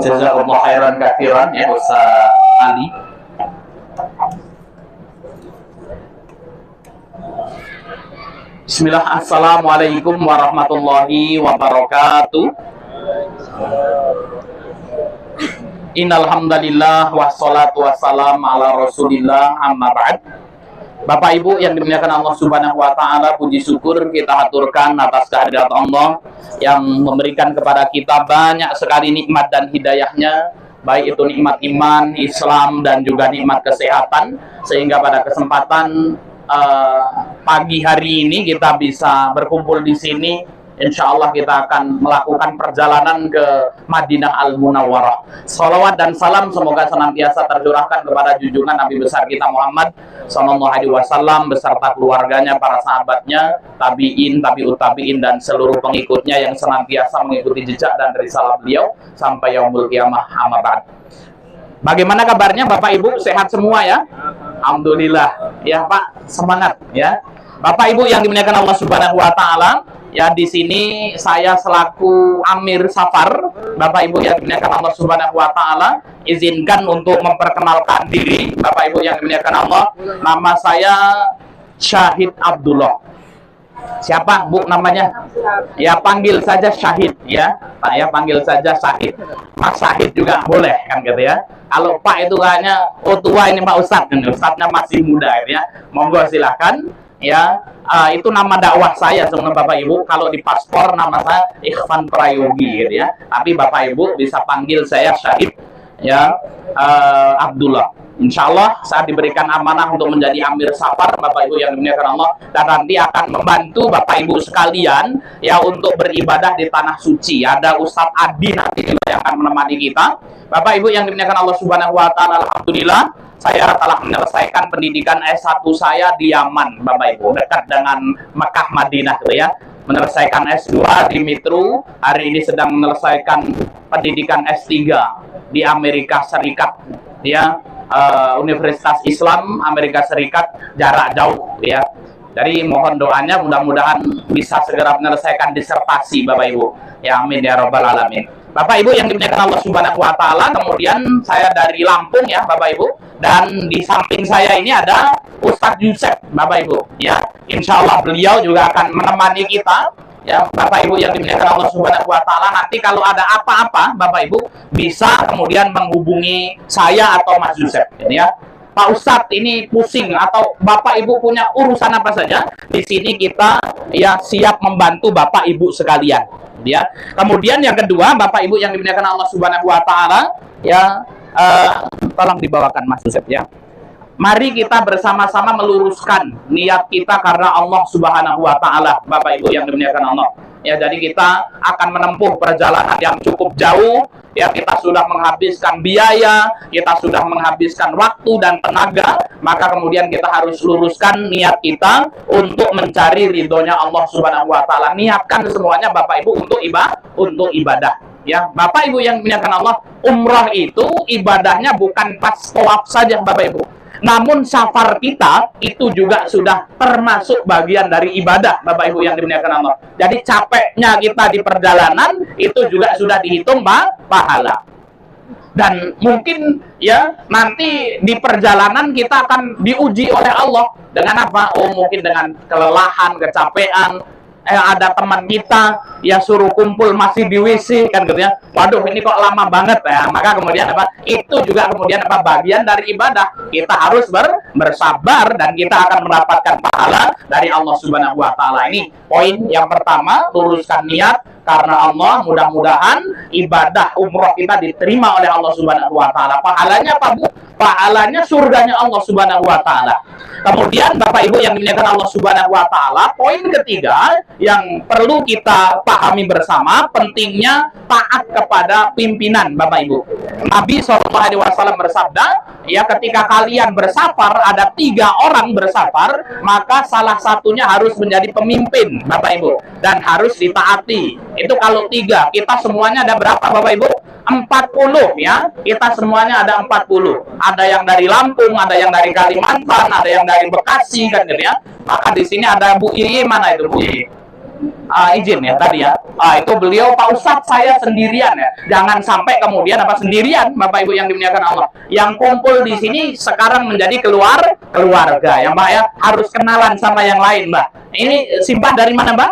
Jazakallah khairan katsiran ya Ustaz Ali. Bismillah, assalamualaikum warahmatullahi wabarakatuh. Innal hamdalillah wassalatu wassalam ala Rasulillah amma ba'd. Bapak Ibu yang dimuliakan Allah Subhanahu wa taala, puji syukur kita aturkan atas kehadirat Allah yang memberikan kepada kita banyak sekali nikmat dan hidayahnya, baik itu nikmat iman, Islam, dan juga nikmat kesehatan, sehingga pada kesempatan pagi hari ini kita bisa berkumpul di sini. Insya Allah kita akan melakukan perjalanan ke Madinah Al-Munawwarah. Salawat dan salam semoga senantiasa tercurahkan kepada junjungan Nabi besar kita Muhammad Sallallahu Alaihi Wasallam beserta keluarganya, para sahabatnya, tabiin, tabiut tabiin, dan seluruh pengikutnya yang senantiasa mengikuti jejak dan risalah beliau sampai yaumul qiyamah. Amma ba'd. Bagaimana kabarnya Bapak Ibu? Sehat semua ya? Alhamdulillah. Ya Pak, semangat ya. Bapak Ibu yang dimuliakan Allah Subhanahu wa taala, ya di sini saya selaku Amir Safar, Bapak Ibu yang dimuliakan Allah Subhanahu wa taala, izinkan untuk memperkenalkan diri. Bapak Ibu yang dimuliakan Allah, nama saya Syahid Abdullah. Siapa Bu namanya? Ya panggil saja Syahid ya. Pak ya, panggil saja Syahid. Mas Syahid juga boleh kan gitu ya. Kalau Pak itu kayaknya tua ini Pak Ustadz, Ustadznya masih muda ya. Monggo silahkan. Ya, itu nama dakwah saya sebenarnya Bapak Ibu. Kalau di paspor nama saya Ikhwan Prayogi gitu ya. Tapi Bapak Ibu bisa panggil saya Syahid ya, Abdullah. Insya Allah saya diberikan amanah untuk menjadi Amir Safar Bapak Ibu yang dimuliakan Allah, dan nanti akan membantu Bapak Ibu sekalian ya untuk beribadah di tanah suci. Ada Ustadz Adi nanti juga yang akan menemani kita. Bapak Ibu yang dimuliakan Allah Subhanahu wa taala, alhamdulillah saya telah menyelesaikan pendidikan S1 saya di Yaman, Bapak Ibu, dekat dengan Mekah Madinah gitu ya. Menyelesaikan S2 di Mitru, hari ini sedang menyelesaikan pendidikan S3 di Amerika Serikat ya, Universitas Islam Amerika Serikat, jarak jauh ya. Jadi mohon doanya, mudah-mudahan bisa segera menyelesaikan disertasi Bapak Ibu. Ya amin ya rabbal alamin. Bapak Ibu yang dimuliakan Allah Subhanahu wa taala, kemudian saya dari Lampung ya Bapak Ibu, dan di samping saya ini ada Ustadz Yusef Bapak Ibu ya. Insya Allah beliau juga akan menemani kita ya Bapak Ibu yang dimuliakan Allah Subhanahu wa taala. Nanti kalau ada apa-apa Bapak Ibu bisa kemudian menghubungi saya atau Mas Yusef gitu ya. Pak Ustadz ini pusing atau Bapak Ibu punya urusan apa saja, di sini kita ya siap membantu Bapak Ibu sekalian ya. Kemudian yang kedua Bapak Ibu yang dimuliakan Allah Subhanahu wa taala ya, tolong dibawakan Mas Yusef ya. Mari kita bersama-sama meluruskan niat kita karena Allah Subhanahu wa taala Bapak Ibu yang dimuliakan Allah. Ya, jadi kita akan menempuh perjalanan yang cukup jauh. Ya, kita sudah menghabiskan biaya, kita sudah menghabiskan waktu dan tenaga, maka kemudian kita harus luruskan niat kita untuk mencari ridhonya Allah Subhanahu wa taala. Niatkan semuanya Bapak Ibu untuk ibadah. Ya, Bapak Ibu yang dimuliakan Allah, umrah itu ibadahnya bukan pas tawaf saja Bapak Ibu. Namun safar kita itu juga sudah termasuk bagian dari ibadah Bapak Ibu yang dimuliakan Allah. Jadi capeknya kita di perjalanan itu juga sudah dihitung pahala. Dan mungkin ya nanti di perjalanan kita akan diuji oleh Allah dengan apa? Oh mungkin dengan kelelahan, kecapean. Ada teman kita ya suruh kumpul masih di WC kan gitu ya. Waduh ini kok lama banget ya. Maka kemudian apa? Itu juga kemudian apa? Bagian dari ibadah. Kita harus bersabar dan kita akan mendapatkan pahala dari Allah Subhanahu wa taala. Ini poin yang pertama, luruskan niat karena Allah. Mudah-mudahan ibadah umroh kita diterima oleh Allah Subhanahu wa taala. Pahalanya apa Bu? Pahalanya surganya Allah Subhanahu wa taala. Kemudian Bapak Ibu yang dimuliakan Allah Subhanahu wa taala, poin ketiga yang perlu kita pahami bersama, pentingnya taat kepada pimpinan Bapak Ibu. Nabi SAW bersabda, ya ketika kalian bersafar, ada 3 orang bersafar, maka salah satunya harus menjadi pemimpin Bapak Ibu dan harus ditaati. Itu kalau 3, kita semuanya ada berapa Bapak Ibu? 40 ya, kita semuanya ada 40. Ada yang dari Lampung, ada yang dari Kalimantan, ada yang dari Bekasi kan gitu ya. Maka di sini ada Bu Iyi, mana itu Bu Iyi? izin ya tadi ya. Itu beliau, Pak Ustadz saya sendirian ya. Jangan sampai kemudian sendirian, Bapak Ibu yang dimuliakan Allah. Yang kumpul di sini sekarang menjadi keluarga ya Mbak ya. Harus kenalan sama yang lain Mbak. Ini Simbah dari mana Mbak?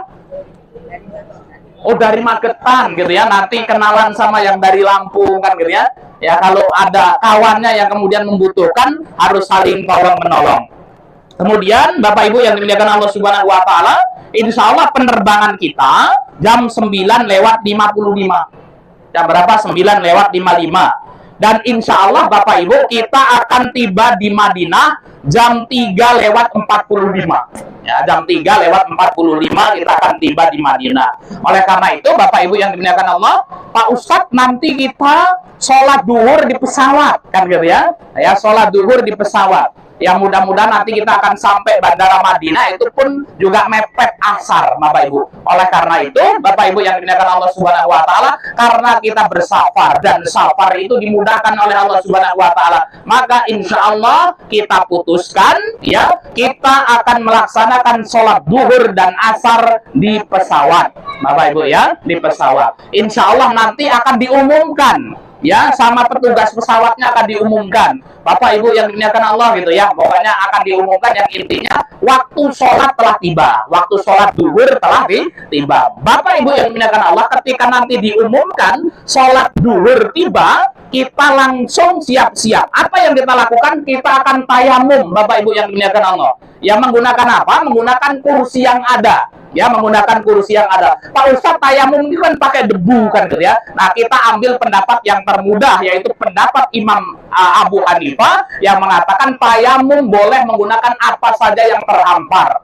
Oh dari Magetan gitu ya. Nanti kenalan sama yang dari Lampung kan gitu ya. Ya kalau ada kawannya yang kemudian membutuhkan harus saling tolong menolong. Kemudian Bapak Ibu yang dimuliakan Allah Subhanahu wa taala, insya Allah penerbangan kita jam 9:55. Jam berapa? 9:55. Dan insya Allah Bapak Ibu kita akan tiba di Madinah jam 3:45. Ya, jam 3:45 kita akan tiba di Madinah. Oleh karena itu Bapak Ibu yang dimuliakan Allah, Pak Ustadz nanti kita sholat duhur di pesawat kan gitu ya. Ya, sholat duhur di pesawat. Yang mudah-mudahan nanti kita akan sampai Bandara Madinah itu pun juga mepet asar Bapak Ibu. Oleh karena itu Bapak Ibu yang dimuliakan Allah Subhanahu wa taala, karena kita bersafar dan safar itu dimudahkan oleh Allah Subhanahu wa taala, maka insya Allah kita putuskan ya kita akan melaksanakan sholat duhur dan asar di pesawat Bapak Ibu ya, di pesawat. Insya Allah nanti akan diumumkan ya, sama petugas pesawatnya akan diumumkan. Bapak Ibu yang dimuliakan Allah gitu ya, pokoknya akan diumumkan yang intinya waktu sholat telah tiba, waktu sholat duhur telah tiba. Bapak Ibu yang dimuliakan Allah, ketika nanti diumumkan sholat duhur tiba, kita langsung siap-siap. Apa yang kita lakukan? Kita akan tayamum Bapak Ibu yang dimuliakan Allah. Ya menggunakan apa? Menggunakan kursi yang ada. Ya menggunakan kursi yang ada. Pak Ustadz tayamum itu kan pakai debu kan gitu ya. Nah kita ambil pendapat yang termudah, yaitu pendapat Imam Abu Hanifah yang mengatakan tayamum boleh menggunakan apa saja yang terhampar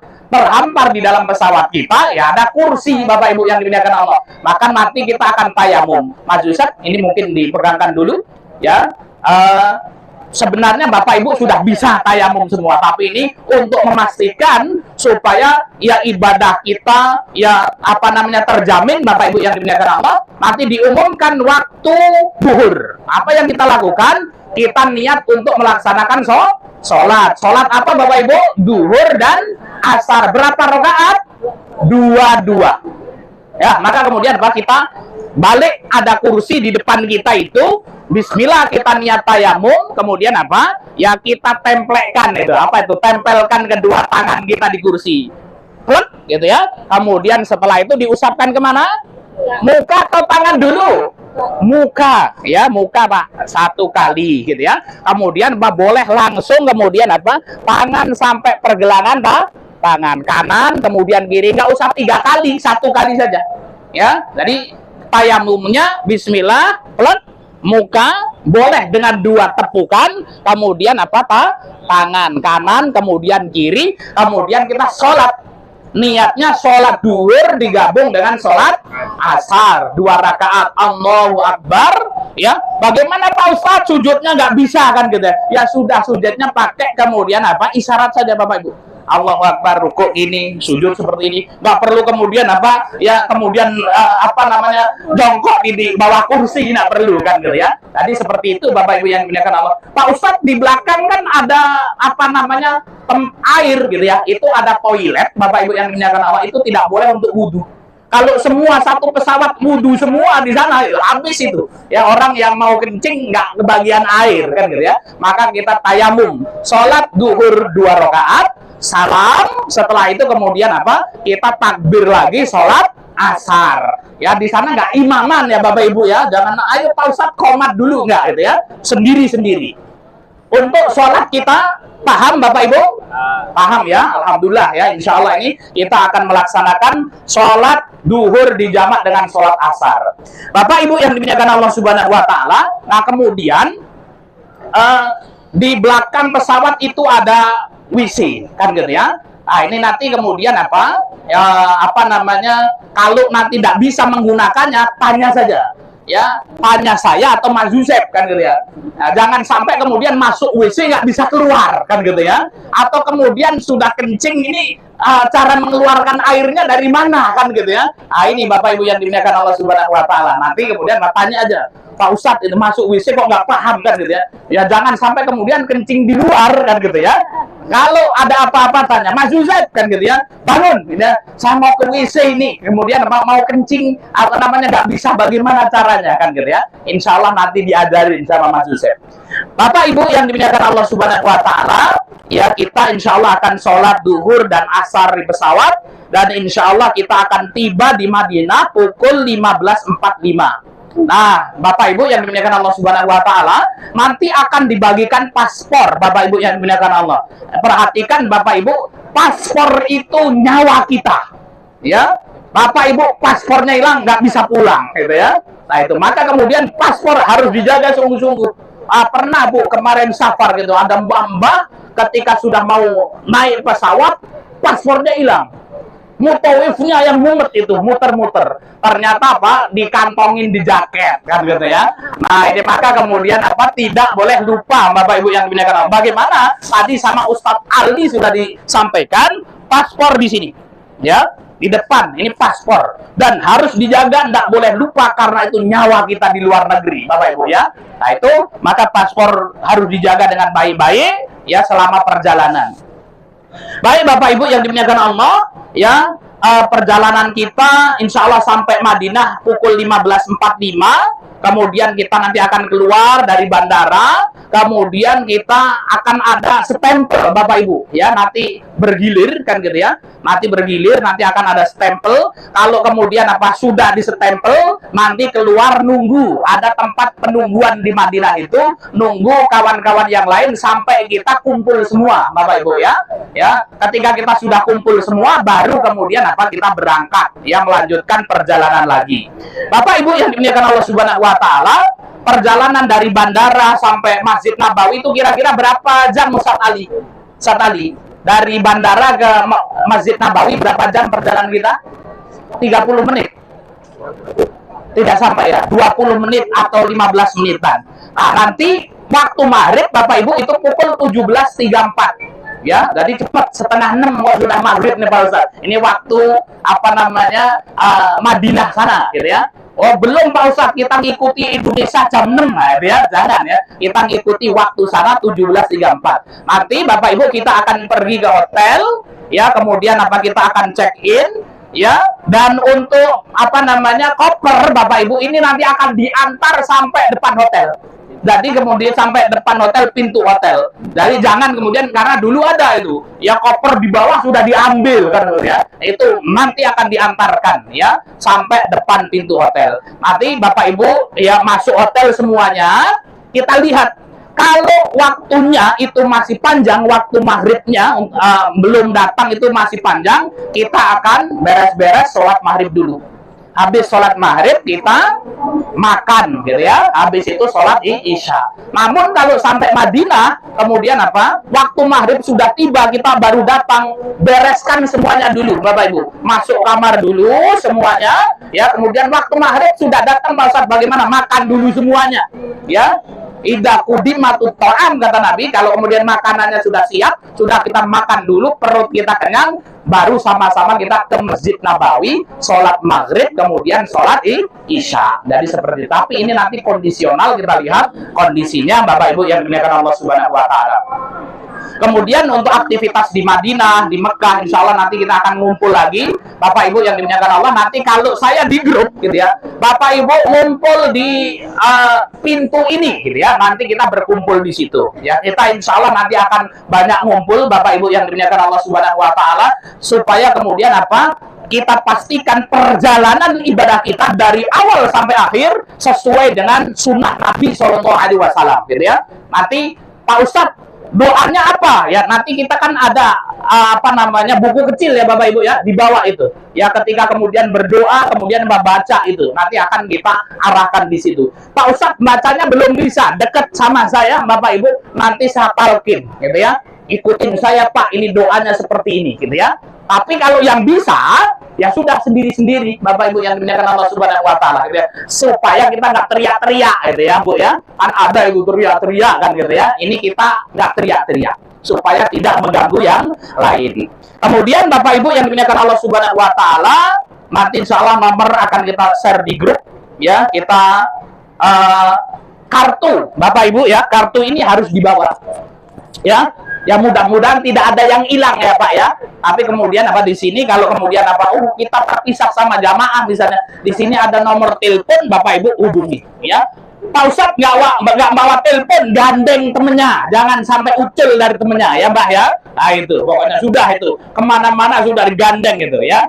di dalam pesawat kita. Ya ada kursi Bapak Ibu yang dimuliakan Allah, maka nanti kita akan tayamum. Mas Ustadz ini mungkin dipegangkan dulu ya. Sebenarnya Bapak Ibu sudah bisa tayamum semua, tapi ini untuk memastikan supaya ya ibadah kita ya terjamin Bapak Ibu yang dimuliakan Allah. Nanti diumumkan waktu duhur. Apa yang kita lakukan? Kita niat untuk melaksanakan sholat apa Bapak Ibu? Duhur dan asar. Berapa rakaat? 2. Ya, maka kemudian kita balik, ada kursi di depan kita itu. Bismillah kita niat tayamum, kemudian ya kita templekkan itu, tempelkan kedua tangan kita di kursi, plek gitu ya. Kemudian setelah itu diusapkan kemana? Muka atau tangan dulu? Muka ya, muka Pak, 1 kali gitu ya. Kemudian boleh langsung kemudian tangan sampai pergelangan tangan kanan, kemudian kiri, nggak usah 3 kali, 1 kali saja ya. Jadi tayamumnya Bismillah, plek, muka, boleh dengan 2 tepukan, kemudian tangan kanan, kemudian kiri, kemudian kita sholat. Niatnya sholat duhur digabung dengan sholat asar, 2 rakaat. Allahu Akbar ya. Bagaimana Pak Ustadz sujudnya nggak bisa kan gitu ya? Sudah, sujudnya pakai kemudian isyarat saja Bapak Ibu. Allahu Akbar, rukuk ini, sujud seperti ini. Nggak perlu kemudian kemudian jongkok di bawah kursi, nggak perlu kan gitu ya. Tadi seperti itu Bapak Ibu yang dimuliakan Allah. Pak Ustadz di belakang kan ada air gitu ya. Itu ada toilet Bapak Ibu yang dimuliakan Allah, itu tidak boleh untuk wudhu. Kalau semua satu pesawat wudhu semua di sana, habis itu. Ya orang yang mau kencing nggak kebagian air kan gitu ya. Maka kita tayamum, sholat duhur 2 rakaat, salam. Setelah itu kemudian kita takbir lagi sholat asar. Ya di sana nggak imaman ya Bapak Ibu ya. Jangan ayo Pak Ustadz komat dulu, nggak gitu ya. Sendiri-sendiri. Untuk sholat kita paham Bapak Ibu? Paham ya, alhamdulillah ya. Insya Allah ini kita akan melaksanakan sholat duhur dijamak dengan sholat asar. Bapak Ibu yang dimuliakan Allah Subhanahu wa taala. Nah kemudian di belakang pesawat itu ada WC kan gitu ya. Nah ini nanti kemudian kalau nanti tidak bisa menggunakannya, tanya saja ya, tanya saya atau Mas Yusef kan gitu ya. Nah, jangan sampai kemudian masuk WC nggak bisa keluar kan gitu ya. Atau kemudian sudah kencing, ini cara mengeluarkan airnya dari mana kan gitu ya. Nah ini Bapak Ibu yang dimuliakan Allah Subhanahu wa taala, nanti kemudian tanya aja, Pak Ustadz itu masuk WC kok nggak paham kan gitu ya. Ya jangan sampai kemudian kencing di luar kan gitu ya. Kalau ada apa-apa tanya Mas Yusuf kan gitu ya, bangun gitu ya, saya mau ke WC ini, kemudian mau kencing apa namanya nggak bisa, bagaimana caranya kan gitu ya. Insya Allah nanti diajarin sama Mas Yusuf. Bapak Ibu yang dimuliakan Allah Subhanahu Wa Taala, ya kita insya Allah akan sholat duhur dan asar di pesawat, dan insya Allah kita akan tiba di Madinah pukul 15.45. Nah, Bapak Ibu yang dimuliakan Allah Subhanahu Wa Taala, nanti akan dibagikan paspor, Bapak Ibu yang dimuliakan Allah. Perhatikan Bapak Ibu, paspor itu nyawa kita, ya. Bapak Ibu paspornya hilang nggak bisa pulang, gitu ya. Nah itu, maka kemudian paspor harus dijaga sungguh-sungguh. Pernah Bu kemarin safar gitu, ada mbak-mbak ketika sudah mau naik pesawat, paspornya hilang. Mutawifnya yang mumet itu, muter-muter. Ternyata apa? Dikantongin di jaket, kan gitu ya. Nah, ini maka kemudian apa? Tidak boleh lupa, Bapak Ibu yang dimuliakan Allah. Bagaimana? Tadi sama Ustadz Ali sudah disampaikan, paspor di sini. Ya, di depan, ini paspor. Dan harus dijaga, tidak boleh lupa, karena itu nyawa kita di luar negeri, Bapak Ibu ya. Nah, itu, maka paspor harus dijaga dengan baik-baik, ya, selama perjalanan. Baik Bapak Ibu yang dimuliakan Allah, ya, perjalanan kita insya Allah sampai Madinah pukul 15.45. Kemudian kita nanti akan keluar dari bandara, kemudian kita akan ada stempel Bapak Ibu, ya, nanti bergilir kan gitu ya. Nanti bergilir, nanti akan ada stempel. Kalau kemudian apa sudah di stempel, nanti keluar nunggu. Ada tempat penungguan di Madinah itu, nunggu kawan-kawan yang lain sampai kita kumpul semua, Bapak Ibu ya. Ya, ketika kita sudah kumpul semua, baru kemudian apa kita berangkat, ya, melanjutkan perjalanan lagi. Bapak Ibu yang dimuliakan Allah Subhanahu Wa Taala, perjalanan dari bandara sampai Masjid Nabawi itu kira-kira berapa jam Ustadz Ali? Ustadz Ali, dari bandara ke Masjid Nabawi berapa jam perjalanan kita? 30 menit. Tidak sampai ya, 20 menit atau 15 menitan. Nah, nanti waktu maghrib Bapak Ibu itu pukul 17.34. Ya, jadi cepat, setengah 6 sudah maghrib nih Pak Ustadz. Ini waktu apa namanya Madinah sana, gitu ya. Oh belum Pak Ustadz, kita ngikuti Indonesia jam 6, nah, ya, jangan ya. Kita ngikuti waktu sana 17.34. Nanti Bapak Ibu kita akan pergi ke hotel, ya, kemudian apa kita akan check in, ya, dan untuk apa namanya koper Bapak Ibu ini nanti akan diantar sampai depan hotel. Jadi kemudian sampai depan hotel, pintu hotel. Jadi jangan kemudian, karena dulu ada itu, ya, koper di bawah sudah diambil kan ya. Itu nanti akan diantarkan ya sampai depan pintu hotel. Nanti Bapak Ibu ya masuk hotel semuanya, kita lihat kalau waktunya itu masih panjang, waktu maghribnya belum datang itu masih panjang, kita akan beres-beres sholat maghrib dulu. Habis sholat maghrib kita makan gitu ya, habis itu sholat isya. Namun kalau sampai Madinah kemudian apa waktu maghrib sudah tiba, kita baru datang, bereskan semuanya dulu Bapak Ibu, masuk kamar dulu semuanya ya, kemudian waktu maghrib sudah datang Pak Ustadz, bagaimana? Makan dulu semuanya ya. Idza qudimatut ta'am kata Nabi, kalau kemudian makanannya sudah siap, sudah kita makan dulu, perut kita kenyang, baru sama-sama kita ke Masjid Nabawi, sholat maghrib, kemudian sholat isya. Jadi seperti itu. Tapi ini nanti kondisional, kita lihat kondisinya Bapak Ibu yang dimuliakan Allah Subhanahu Wa Taala. Kemudian untuk aktivitas di Madinah, di Mekah, insya Allah nanti kita akan ngumpul lagi, Bapak Ibu yang dimuliakan Allah. Nanti kalau saya di grup, gitu ya, Bapak Ibu ngumpul di pintu ini, gitu ya. Nanti kita berkumpul di situ, ya. Kita insya Allah nanti akan banyak ngumpul, Bapak Ibu yang dimuliakan Allah Subhanahu Wa Taala, supaya kemudian apa? Kita pastikan perjalanan ibadah kita dari awal sampai akhir sesuai dengan sunnah Nabi Shallallahu Alaihi Wasallam, gitu ya. Nanti Pak Ustadz, doanya apa ya, nanti kita kan ada apa namanya buku kecil ya Bapak Ibu ya, di bawah itu ya, ketika kemudian berdoa kemudian baca itu nanti akan kita arahkan di situ. Pak Ustadz bacanya belum bisa, deket sama saya Bapak Ibu, nanti saya talkin gitu ya, ikutin saya Pak, ini doanya seperti ini gitu ya. Tapi kalau yang bisa, ya sudah sendiri-sendiri Bapak Ibu yang dimuliakan Allah Subhanahu Wa Taala, gitu ya. Supaya kita nggak teriak-teriak, gitu ya Bu ya. Kan ada itu teriak-teriak kan gitu ya. Ini kita nggak teriak-teriak, supaya tidak mengganggu yang lain. Kemudian Bapak Ibu yang dimuliakan Allah Subhanahu Wa Taala, nanti insya Allah nomor akan kita share di grup, ya. Kita kartu, Bapak Ibu ya, kartu ini harus dibawa. Ya, ya mudah-mudahan tidak ada yang hilang ya Pak ya. Tapi kemudian apa di sini kalau kemudian apa kita terpisah sama jamaah misalnya di sini ada nomor telepon Bapak Ibu hubungi ya. Pak Ustadz nggak bawa telepon, gandeng temennya, jangan sampai ucil dari temennya ya Mbak ya. Nah itu pokoknya sudah itu kemana-mana sudah digandeng gitu ya.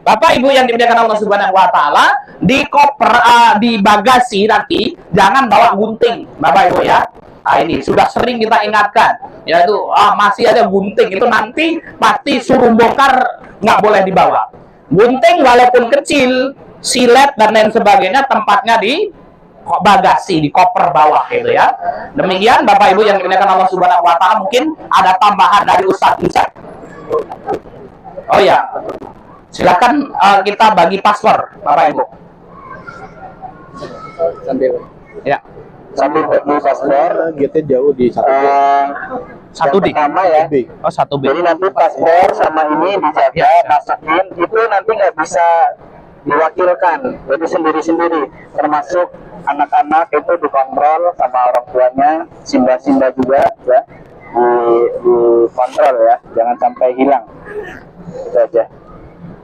Bapak Ibu yang dimuliakan Allah Subhanahu Wa Taala, di koper di bagasi nanti jangan bawa gunting Bapak Ibu ya. Nah ini sudah sering kita ingatkan, yaitu masih ada gunting itu nanti pasti suruh bongkar, nggak boleh dibawa. Gunting walaupun kecil, silet dan lain sebagainya tempatnya di bagasi, di koper bawah gitu ya. Demikian Bapak Ibu yang dimuliakan Allah Subhanahu Wa Taala, mungkin ada tambahan dari Ustadz Ustaz. Oh ya, silakan kita bagi password Bapak Ibu. Ya. Sambil bagi paspor, GT jauh di satu D. Pertama ya. Oh 1B. Jadi nanti paspor sama ini dijaga, masukin itu nanti nggak bisa diwakilkan, jadi sendiri-sendiri. Termasuk anak-anak itu dikontrol sama orang tuanya, simba-simba juga ya, dikontrol ya, jangan sampai hilang. Itu aja.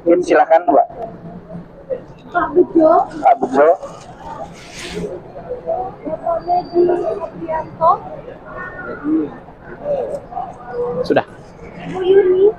Ini silakan Mbak. Pak Bejo. Pak Bejo. Sudah. Bu Yuni.